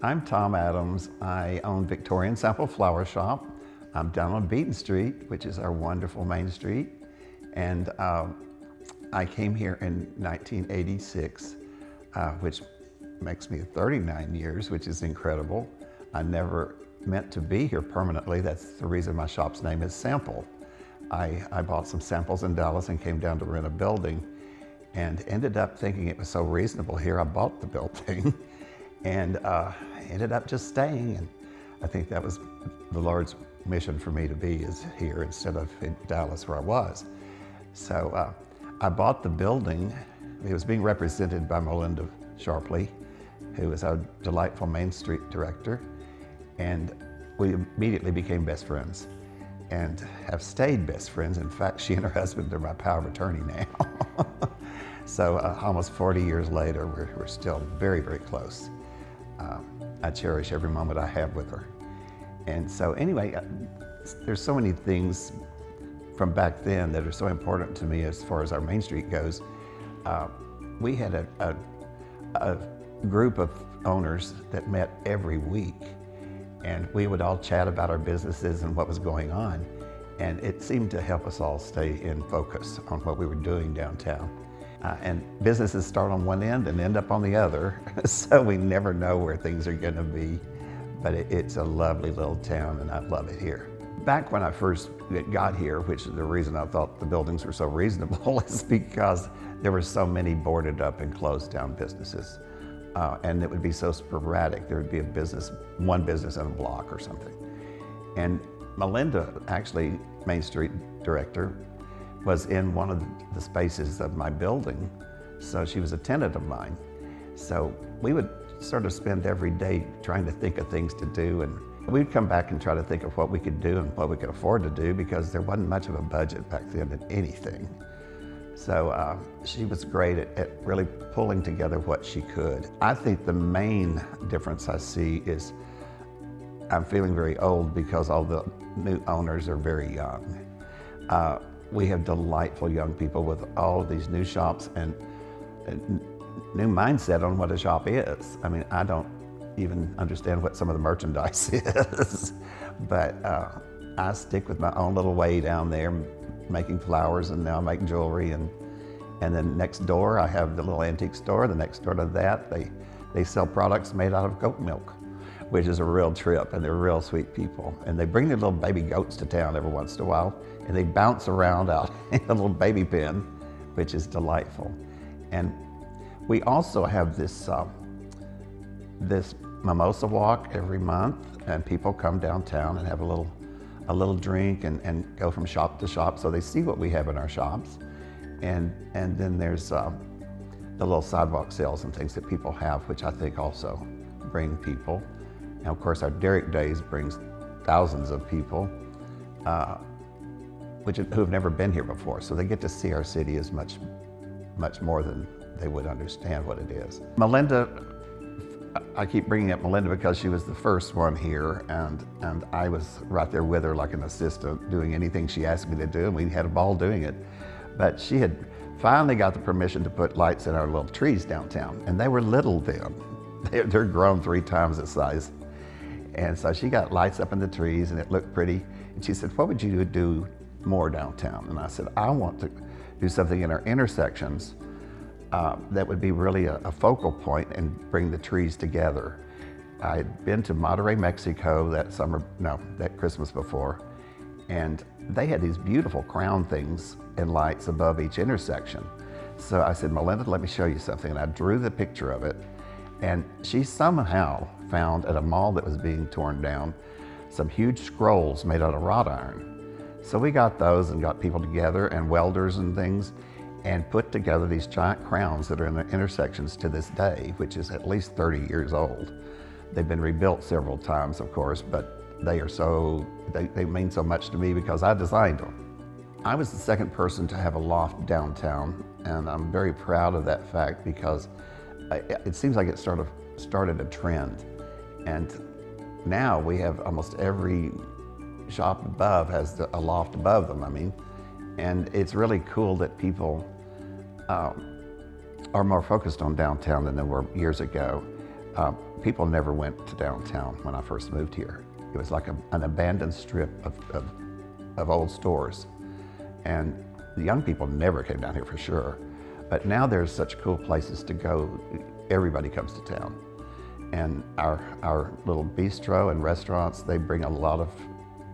I'm Tom Adams. I own Victorian Sample flower shop. I'm down on Beaton Street, which is our wonderful main street. And I came here in 1986, which makes me 39 years, which is incredible. I never meant to be here permanently. That's the reason my shop's name is Sample. I bought some samples in Dallas and came down to rent a building and ended up thinking it was so reasonable here, I bought the building and ended up just staying. And I think that was the Lord's mission for me to be is here instead of in Dallas where I was. So I bought the building. It was being represented by Melinda Sharpley, who is our delightful Main Street director. And we immediately became best friends and have stayed best friends. In fact, she and her husband are my power of attorney now. So almost 40 years later, we're still very, very close. I cherish every moment I have with her. And so anyway, there's so many things from back then that are so important to me as far as our Main Street goes. We had a group of owners that met every week, and we would all chat about our businesses and what was going on. And it seemed to help us all stay in focus on what we were doing downtown. And businesses start on one end and end up on the other, so we never know where things are going to be. But it's a lovely little town, and I love it here. Back when I first got here, which is the reason I thought the buildings were so reasonable, is because there were so many boarded up and closed down businesses. And it would be so sporadic. There would be one business in a block or something. And Melinda, actually Main Street director, was in one of the spaces of my building. So she was a tenant of mine. So we would sort of spend every day trying to think of things to do, and we'd come back and try to think of what we could do and what we could afford to do, because there wasn't much of a budget back then in anything. So she was great at really pulling together what she could. I think the main difference I see is I'm feeling very old because all the new owners are very young. We have delightful young people with all of these new shops and new mindset on what a shop is. I mean, I don't even understand what some of the merchandise is, but I stick with my own little way down there, making flowers, and now I make jewelry. And then next door, I have the little antique store. The next door to that, they sell products made out of goat milk, which is a real trip, and they're real sweet people. And they bring their little baby goats to town every once in a while, and they bounce around out in a little baby pen, which is delightful. And we also have this mimosa walk every month, and people come downtown and have a little drink and go from shop to shop, so they see what we have in our shops. And then there's the little sidewalk sales and things that people have, which I think also bring people. And of course, our Derrick Days brings thousands of people who have never been here before, so they get to see our city as much more than they would understand what it is. Melinda, I keep bringing up Melinda because she was the first one here, and I was right there with her like an assistant, doing anything she asked me to do, and we had a ball doing it. But she had finally got the permission to put lights in our little trees downtown, and they were little then. They're grown 3 times the size. And so she got lights up in the trees, and it looked pretty. And she said, "What would you do more downtown?" And I said, "I want to do something in our intersections that would be really a focal point and bring the trees together." I had been to Monterrey, Mexico that Christmas before, and they had these beautiful crown things and lights above each intersection. So I said, "Melinda, let me show you something." And I drew the picture of it, and she somehow found at a mall that was being torn down some huge scrolls made out of wrought iron. So we got those and got people together and welders and things, and put together these giant crowns that are in the intersections to this day, which is at least 30 years old. They've been rebuilt several times, of course, but they mean so much to me because I designed them. I was the second person to have a loft downtown, and I'm very proud of that fact because it seems like it sort of started a trend. And now we have almost every shop above has a loft above them, and it's really cool that people are more focused on downtown than they were years ago. people never went to downtown when I first moved here. It was like an abandoned strip of old stores. And the young people never came down here for sure. But now there's such cool places to go. Everybody comes to town. And our little bistro and restaurants, they bring a lot of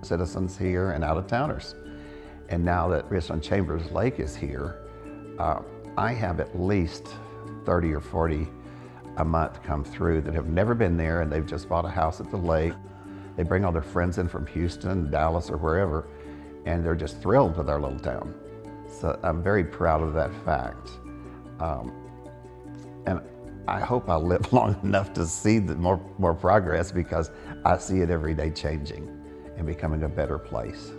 citizens here and out-of-towners. And now that Restaurant Chambers Lake is here, I have at least 30 or 40 a month come through that have never been there, and they've just bought a house at the lake. They bring all their friends in from Houston, Dallas, or wherever, and they're just thrilled with our little town. So I'm very proud of that fact. And I hope I'll live long enough to see the more progress, because I see it every day changing and becoming a better place.